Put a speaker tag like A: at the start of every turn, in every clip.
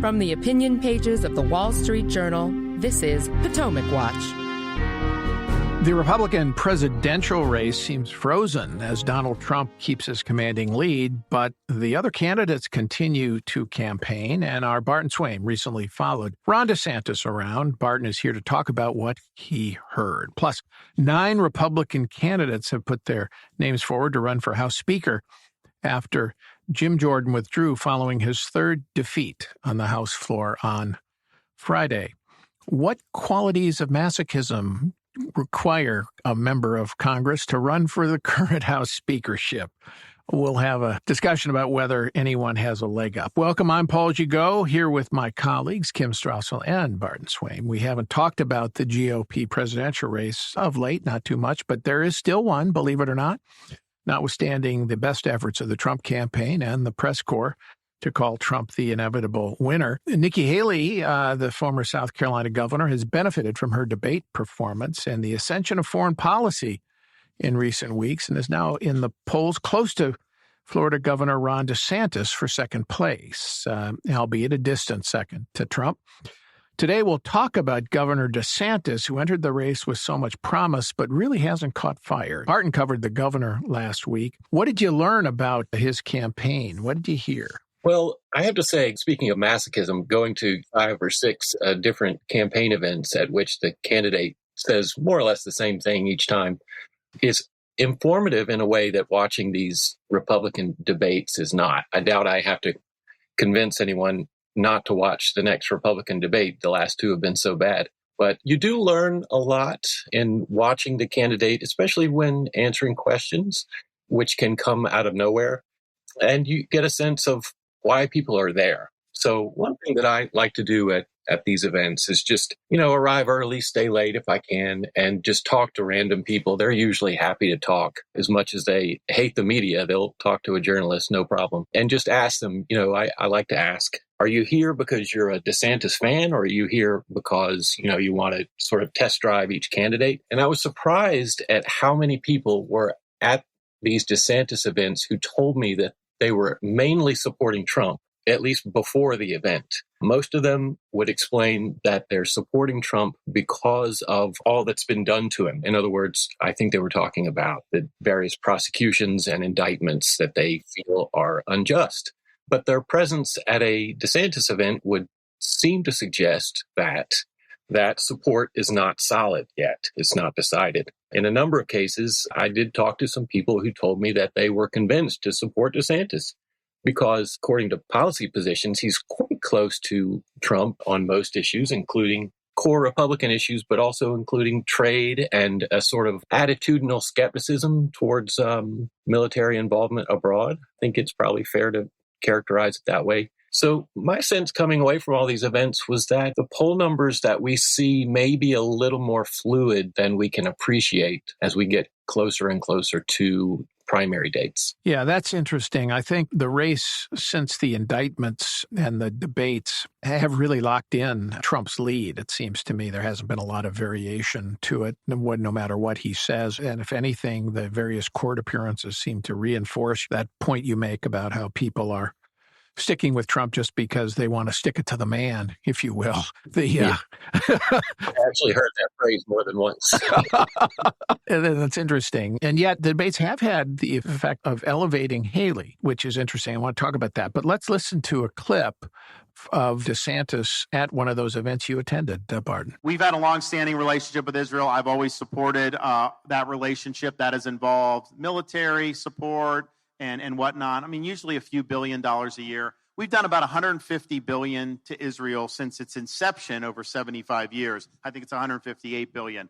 A: From the opinion pages of the Wall Street Journal, this is Potomac Watch.
B: The Republican presidential race seems frozen as Donald Trump keeps his commanding lead, but the other candidates continue to campaign, and our Barton Swaim recently followed Ron DeSantis around. Barton is here to talk about what he heard. Plus, 9 Republican candidates have put their names forward to run for House Speaker after Jim Jordan withdrew following his third defeat on the House floor on Friday. What qualities of masochism require a member of Congress to run for the current House speakership? We'll have a discussion about whether anyone has a leg up. Welcome, I'm Paul Gigot, here with my colleagues, Kim Strassel and Barton Swaim. We haven't talked about the GOP presidential race of late, not too much, but there is still one, believe it or not, notwithstanding the best efforts of the Trump campaign and the press corps to call Trump the inevitable winner. Nikki Haley, the former South Carolina governor, has benefited from her debate performance and the ascension of foreign policy in recent weeks and is now in the polls close to Florida Governor Ron DeSantis for second place, albeit a distant second to Trump. Today, we'll talk about Governor DeSantis, who entered the race with so much promise, but really hasn't caught fire. Barton covered the governor last week. What did you learn about his campaign? What did you hear?
C: Well, I have to say, speaking of masochism, going to 5 or 6 different campaign events at which the candidate says more or less the same thing each time is informative in a way that watching these Republican debates is not. I doubt I have to convince anyone not to watch the next Republican debate. The last 2 have been so bad. But you do learn a lot in watching the candidate, especially when answering questions, which can come out of nowhere. And you get a sense of why people are there. So one thing that I like to do at these events is just, arrive early, stay late if I can, and just talk to random people. They're usually happy to talk. As much as they hate the media, they'll talk to a journalist, no problem. And just ask them, I like to ask, are you here because you're a DeSantis fan, or are you here because, you want to sort of test drive each candidate? And I was surprised at how many people were at these DeSantis events who told me that they were mainly supporting Trump, at least before the event. Most of them would explain that they're supporting Trump because of all that's been done to him. In other words, I think they were talking about the various prosecutions and indictments that they feel are unjust. But their presence at a DeSantis event would seem to suggest that that support is not solid yet. It's not decided. In a number of cases, I did talk to some people who told me that they were convinced to support DeSantis because, according to policy positions, he's quite close to Trump on most issues, including core Republican issues, but also including trade and a sort of attitudinal skepticism towards military involvement abroad. I think it's probably fair to characterize it that way. So my sense coming away from all these events was that the poll numbers that we see may be a little more fluid than we can appreciate as we get closer and closer to primary dates.
B: Yeah, that's interesting. I think the race since the indictments and the debates have really locked in Trump's lead. It seems to me there hasn't been a lot of variation to it, no matter what he says. And if anything, the various court appearances seem to reinforce that point you make about how people are sticking with Trump just because they want to stick it to the man, if you will.
C: I actually heard that phrase more than once.
B: That's interesting. And yet the debates have had the effect of elevating Haley, which is interesting. I want to talk about that. But let's listen to a clip of DeSantis at one of those events you attended, Barton.
D: We've had a long-standing relationship with Israel. I've always supported that relationship that has involved military support and whatnot. I mean, usually a few $1 billion a year. We've done about $150 billion to Israel since its inception over 75 years. I think it's $158 billion.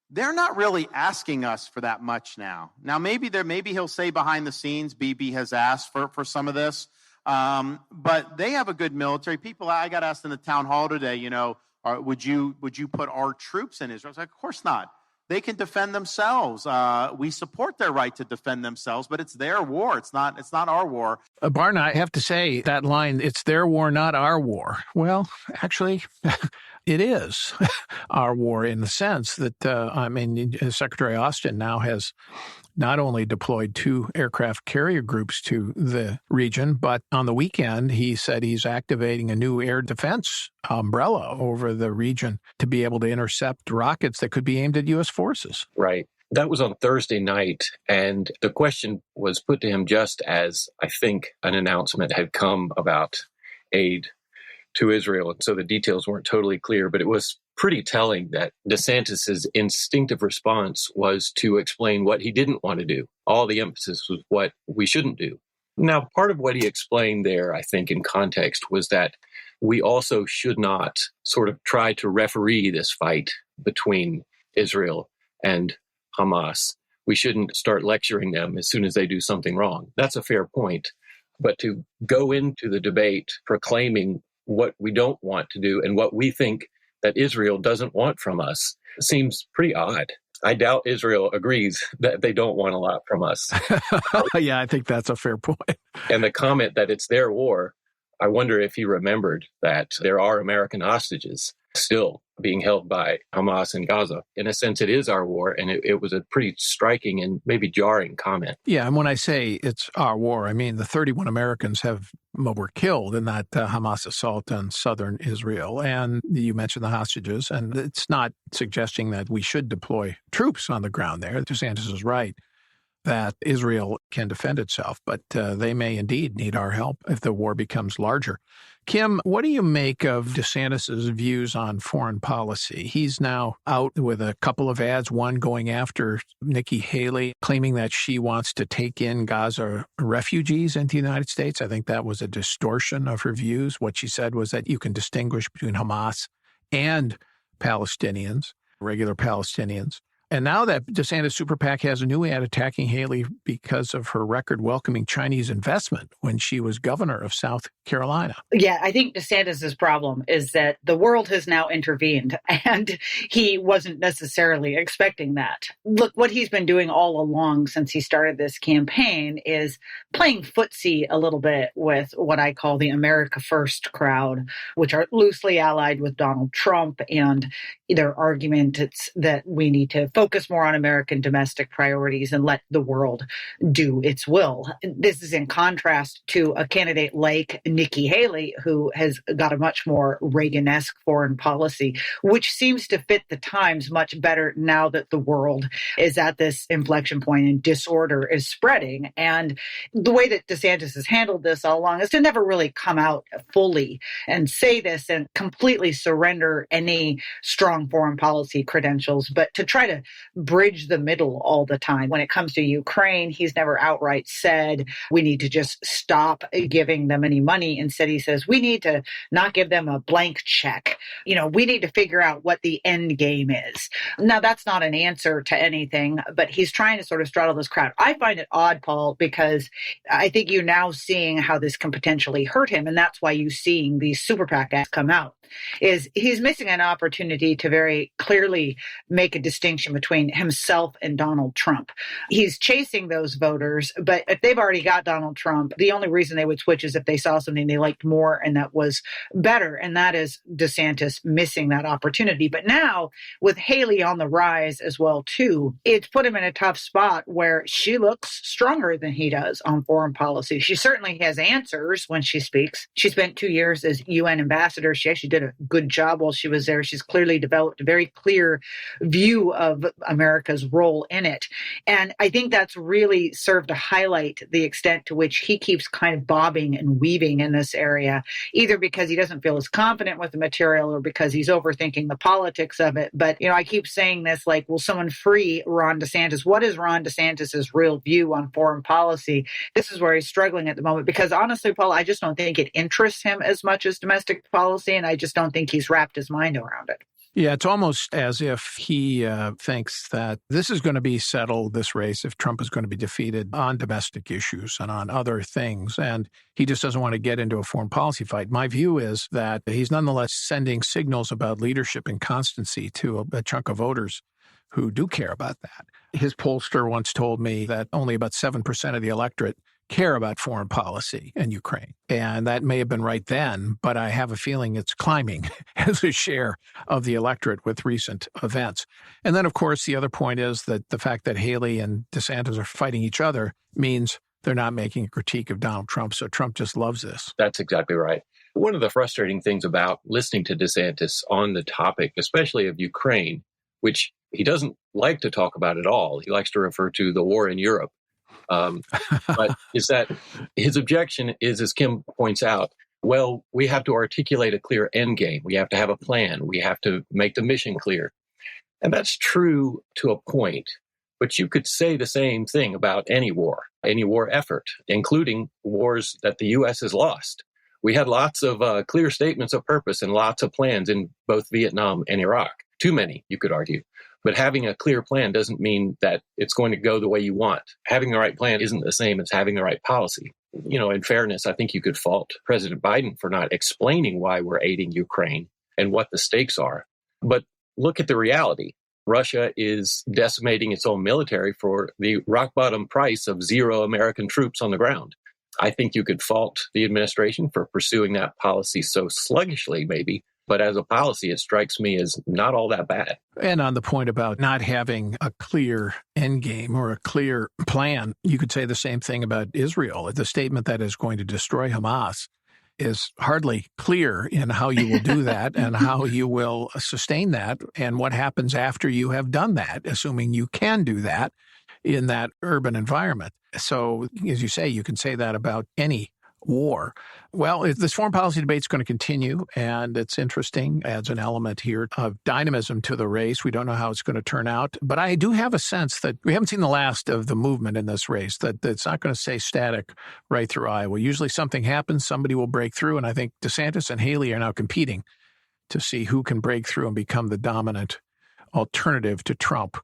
D: They're not really asking us for that much now. Now, maybe he'll say behind the scenes, Bibi has asked for some of this, but they have a good military. People, I got asked in the town hall today, would you put our troops in Israel? I was like, of course not. They can defend themselves. We support their right to defend themselves, but it's their war. It's not our war.
B: Barton, I have to say that line, it's their war, not our war. Well, actually, it is our war in the sense that, Secretary Austin now has not only deployed 2 aircraft carrier groups to the region, but on the weekend, he said he's activating a new air defense umbrella over the region to be able to intercept rockets that could be aimed at U.S. forces.
C: Right. That was on Thursday night, and the question was put to him just as I think an announcement had come about aid to Israel. And so the details weren't totally clear, but it was pretty telling that DeSantis's instinctive response was to explain what he didn't want to do. All the emphasis was what we shouldn't do. Now, part of what he explained there, I think, in context, was that we also should not sort of try to referee this fight between Israel and Hamas. We shouldn't start lecturing them as soon as they do something wrong. That's a fair point. But to go into the debate proclaiming what we don't want to do and what we think that Israel doesn't want from us seems pretty odd. I doubt Israel agrees that they don't want a lot from us.
B: Yeah, I think that's a fair point.
C: And the comment that it's their war, I wonder if he remembered that there are American hostages still being held by Hamas in Gaza. In a sense, it is our war, and it was a pretty striking and maybe jarring comment.
B: Yeah, and when I say it's our war, I mean the 31 Americans were killed in that Hamas assault on southern Israel. And you mentioned the hostages, and it's not suggesting that we should deploy troops on the ground there. DeSantis is right that Israel can defend itself, but they may indeed need our help if the war becomes larger. Kim, what do you make of DeSantis' views on foreign policy? He's now out with a couple of ads, one going after Nikki Haley, claiming that she wants to take in Gaza refugees into the United States. I think that was a distortion of her views. What she said was that you can distinguish between Hamas and Palestinians, regular Palestinians. And now that DeSantis Super PAC has a new ad attacking Haley because of her record welcoming Chinese investment when she was governor of South Carolina.
E: Yeah, I think DeSantis's problem is that the world has now intervened and he wasn't necessarily expecting that. Look, what he's been doing all along since he started this campaign is playing footsie a little bit with what I call the America First crowd, which are loosely allied with Donald Trump, and their argument it's that we need to focus more on American domestic priorities and let the world do its will. This is in contrast to a candidate like Nikki Haley, who has got a much more Reagan-esque foreign policy, which seems to fit the times much better now that the world is at this inflection point and disorder is spreading. And the way that DeSantis has handled this all along is to never really come out fully and say this and completely surrender any strong foreign policy credentials, but to try to bridge the middle all the time. When it comes to Ukraine, he's never outright said, we need to just stop giving them any money. Instead, he says, we need to not give them a blank check. We need to figure out what the end game is. Now, that's not an answer to anything, but he's trying to sort of straddle this crowd. I find it odd, Paul, because I think you're now seeing how this can potentially hurt him. And that's why you're seeing these super PAC ads come out. Is he's missing an opportunity to very clearly make a distinction between himself and Donald Trump. He's chasing those voters, but if they've already got Donald Trump, the only reason they would switch is if they saw something they liked more and that was better. And that is DeSantis missing that opportunity. But now with Haley on the rise as well, too, it's put him in a tough spot where she looks stronger than he does on foreign policy. She certainly has answers when she speaks. She spent 2 years as UN ambassador. She actually did a good job while she was there. She's clearly developed a very clear view of America's role in it. And I think that's really served to highlight the extent to which he keeps kind of bobbing and weaving in this area, either because he doesn't feel as confident with the material or because he's overthinking the politics of it. But, I keep saying this, like, will someone free Ron DeSantis? What is Ron DeSantis's real view on foreign policy? This is where he's struggling at the moment because honestly, Paul, I just don't think it interests him as much as domestic policy. And I just don't think he's wrapped his mind around it.
B: Yeah, it's almost as if he thinks that this is going to be settled, this race, if Trump is going to be defeated on domestic issues and on other things. And he just doesn't want to get into a foreign policy fight. My view is that he's nonetheless sending signals about leadership and constancy to a chunk of voters who do care about that. His pollster once told me that only about 7% of the electorate care about foreign policy and Ukraine. And that may have been right then, but I have a feeling it's climbing as a share of the electorate with recent events. And then, of course, the other point is that the fact that Haley and DeSantis are fighting each other means they're not making a critique of Donald Trump. So Trump just loves this.
C: That's exactly right. One of the frustrating things about listening to DeSantis on the topic, especially of Ukraine, which he doesn't like to talk about at all. He likes to refer to the war in Europe. But is that his objection is, as Kim points out, well, we have to articulate a clear end game. We have to have a plan. We have to make the mission clear. And that's true to a point. But you could say the same thing about any war effort, including wars that the U.S. has lost. We had lots of clear statements of purpose and lots of plans in both Vietnam and Iraq. Too many, you could argue. But having a clear plan doesn't mean that it's going to go the way you want. Having the right plan isn't the same as having the right policy. You know, in fairness, I think you could fault President Biden for not explaining why we're aiding Ukraine and what the stakes are. But look at the reality. Russia is decimating its own military for the rock bottom price of 0 American troops on the ground. I think you could fault the administration for pursuing that policy so sluggishly, maybe. But as a policy, it strikes me as not all that bad.
B: And on the point about not having a clear end game or a clear plan, you could say the same thing about Israel. The statement that is going to destroy Hamas is hardly clear in how you will do that and how you will sustain that and what happens after you have done that, assuming you can do that in that urban environment. So, as you say, you can say that about any war. Well, this foreign policy debate is going to continue, and it's interesting, adds an element here of dynamism to the race. We don't know how it's going to turn out, but I do have a sense that we haven't seen the last of the movement in this race, that it's not going to stay static right through Iowa. Usually something happens, somebody will break through, and I think DeSantis and Haley are now competing to see who can break through and become the dominant alternative to Trump